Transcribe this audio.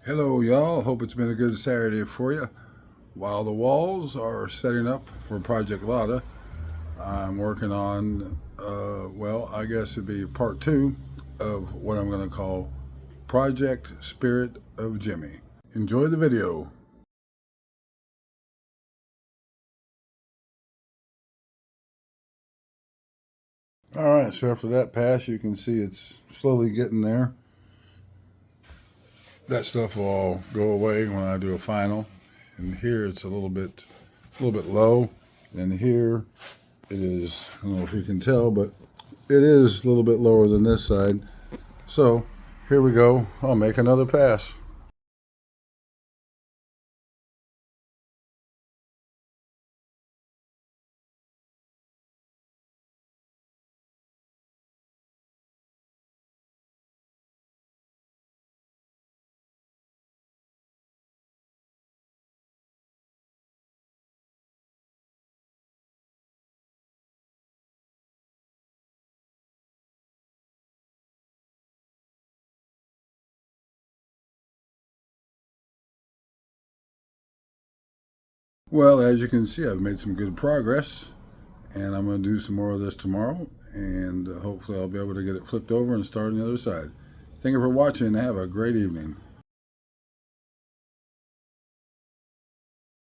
Hello, y'all. Hope it's been a good Saturday for you. While the walls are setting up for Project Lotta, I'm working on, I guess it'd be part two of what I'm going to call Project Spirit of Jimmy. Enjoy the video. All right, so after that pass, you can see it's slowly getting there. That stuff will all go away when I do a final. And here it's a little bit low. And here it is, I don't know if you can tell, but it is a little bit lower than this side. So here we go. I'll make another pass. Well, as you can see, I've made some good progress, and I'm going to do some more of this tomorrow, and hopefully I'll be able to get it flipped over and start on the other side. Thank you for watching, and have a great evening.